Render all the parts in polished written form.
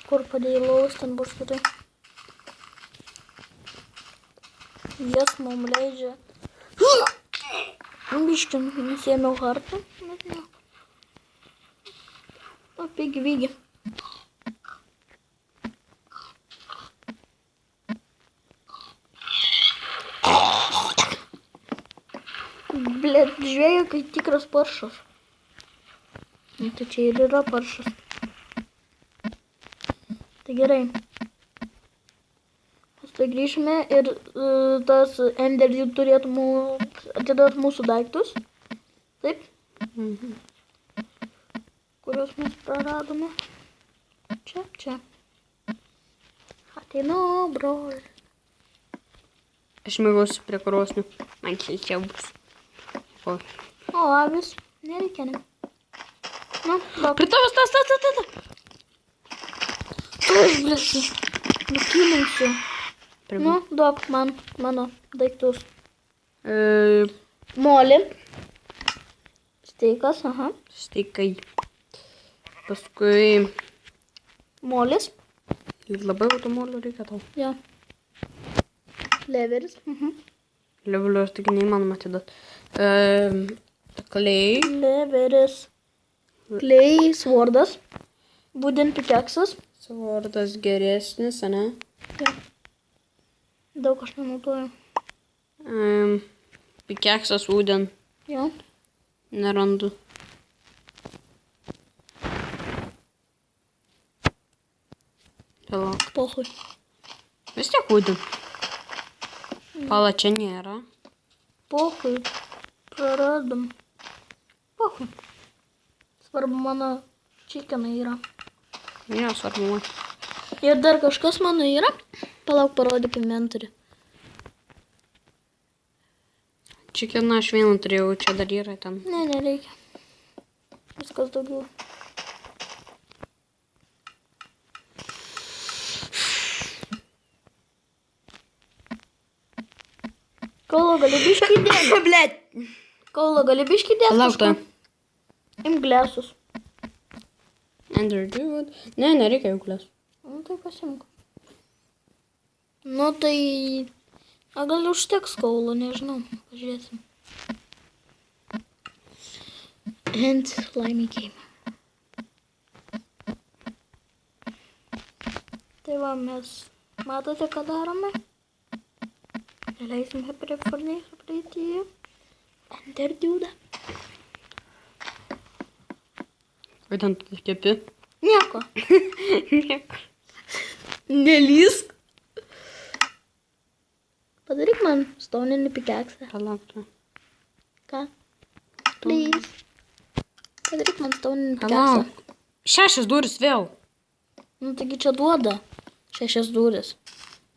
Kur padėjai laus, ten bus gerai. Jas mum leidžia. Biškin, nusėmiau hartą. Apie gyvygį. Blet, žvėja, kai tikras paršas. Tai čia ir yra paršas. Tai gerai. Tai grįžime ir tas Enderį turėtų atiduot mūsų daiktus. Taip? Kuriuos mes praradome. Čia. Ateinu, broli. Aš mėgausiu prie krosnių. Man šilčiau bus. O avis? Nereikia, ne? Nu, duok. Prie tavas tas. Aš blėsi. Nukilinsiu. Nu, duok man mano daiktus. Molį. Steikas, aha. Steikai. Paskui... Molis. Labai automolio reikia tau. Jo. Leveris. Levelio aš tik neįmanoma atiduot. Klei. Leveris. Klei, svordas. Wooden pickaxes. Svordas geresnis, ane? Jo. Daug aš nenaudoju. Pickaxas wooden. Jo. Nerandu. Palauk. Pohui. Vis tiek wooden. Pala čia nėra. Pohui. Praradom. Pohui. Svarbu mano chickenai yra. Jo, svarbu. Ir dar kažkas mano yra. Palauk, parodyk inventorių. Chickeną aš vieną turėjau, čia dar yra ten. Ne, nereikia. Viskas daugiau. Kaulo gali biškį įdėti. Blet. Kaulo gali biškį įdėti. Palauk to. Imk glesus. Ender dude. Ne, nereikia jau klės. Nu tai pasimk. Nu tai... A gal užteks kaulo, nežinau. Pažiūrėsim. And slimy game. Tai va, mes matote, ką darome? Leisime prie fornėsų praeitį. Ender dude. Vai ten tu kepi? Nieko. Nieko. Nelysk. Padaryk man stoninį pickaxą. Palauk to. Ką? Please. Padaryk man stoninį pickaxą. Palauk. 6 durys vėl. Nu taigi čia duoda. 6 durys.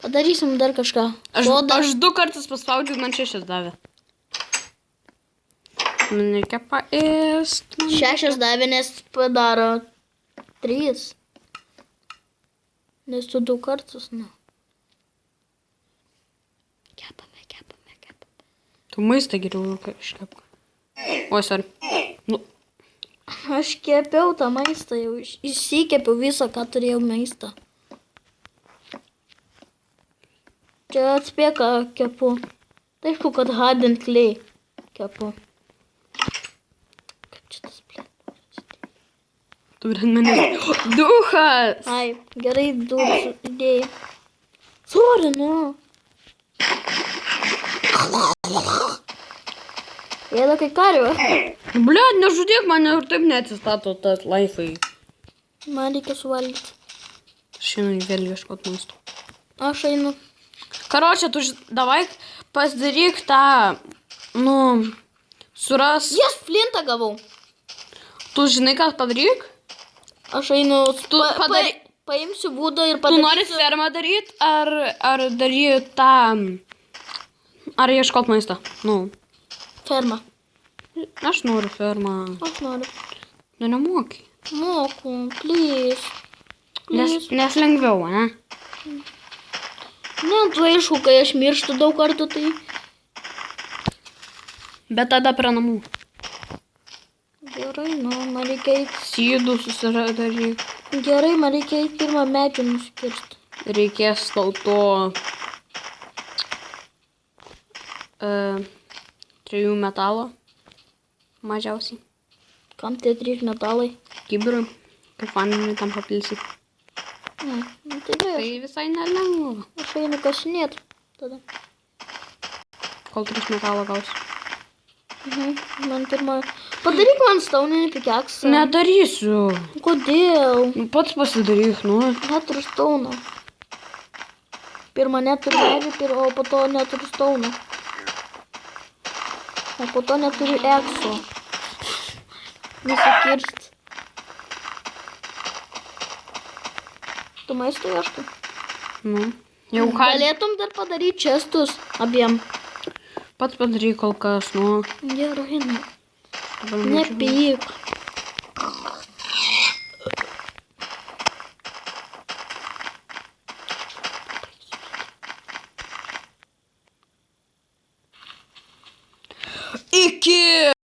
Padarysim dar kažką. Aš 2 kartus paspaudžiu, man 6 davė. Man reikia paėst. 6 davė, nes padaro 3. Nes tu 2 kartus, nu. Kepame. Tu maistą geriau iškepk. Oi, sorry. Nu. Aš kepiau tą maistą, jau išsikepiau visą, ką turėjau maistą. Čia atspėk, ką kepu. Tai aišku, kad hardened clay kepu. Kaip čia tas plėtas? Tu bret mane. Duhas! Ai, gerai, durus idėjai. Sorry, nu. Ėda kai karvė. Blet, nežudėk mane ir taip neatsistato tas laifai. Man reikia suvalgyti. Šiandien vėl ieškot maisto. Aš einu. Karočią, tu davai pasidaryk tą, nu, suras. Jas flintą gavau. Tu žinai, ką padaryk? Aš einu. Paimsiu būdą ir Tu padarysiu. nori fermą daryt, ar daryt tą, ar ieškot maisto? Nu, Ferma. aš noriu fermą. Aš noriu. Nu, nemoki. Moku, please. Nes lengviau, ne? Ne, tu aišku, kai aš mirštu daug kartų, tai... Bet tada prie namų. Gerai, nu, man reikia eiti. Sydų susidaryk. Gerai, man reikia į pirmą medžių nusikirsti. Reikės tau to 3 metalo mažiausiai. Kam tie 3 metalai? Kibirui, kaip vandenį tam papilsi. Ne, nu tai gerai, Tai visai nelengva, aš einu kasinėt tada. kol 3 metalo gausi. Man pirmą... Padaryk man stauninį pikeksą. Nedarysiu. Kodėl? Pats pasidaryk, nu. Neturiu stauno. Pirmą neturiu medžių, o po to neturiu stauno. O po to neturiu ekso. Nusikirst. Tu maisto ieškai? Nu. Jau ką. Galėtum dar padaryti čestus abiem. Pats padaryk kol kas, nu. Gerai, nu. Dabar mačiau. Nepyk. Iki!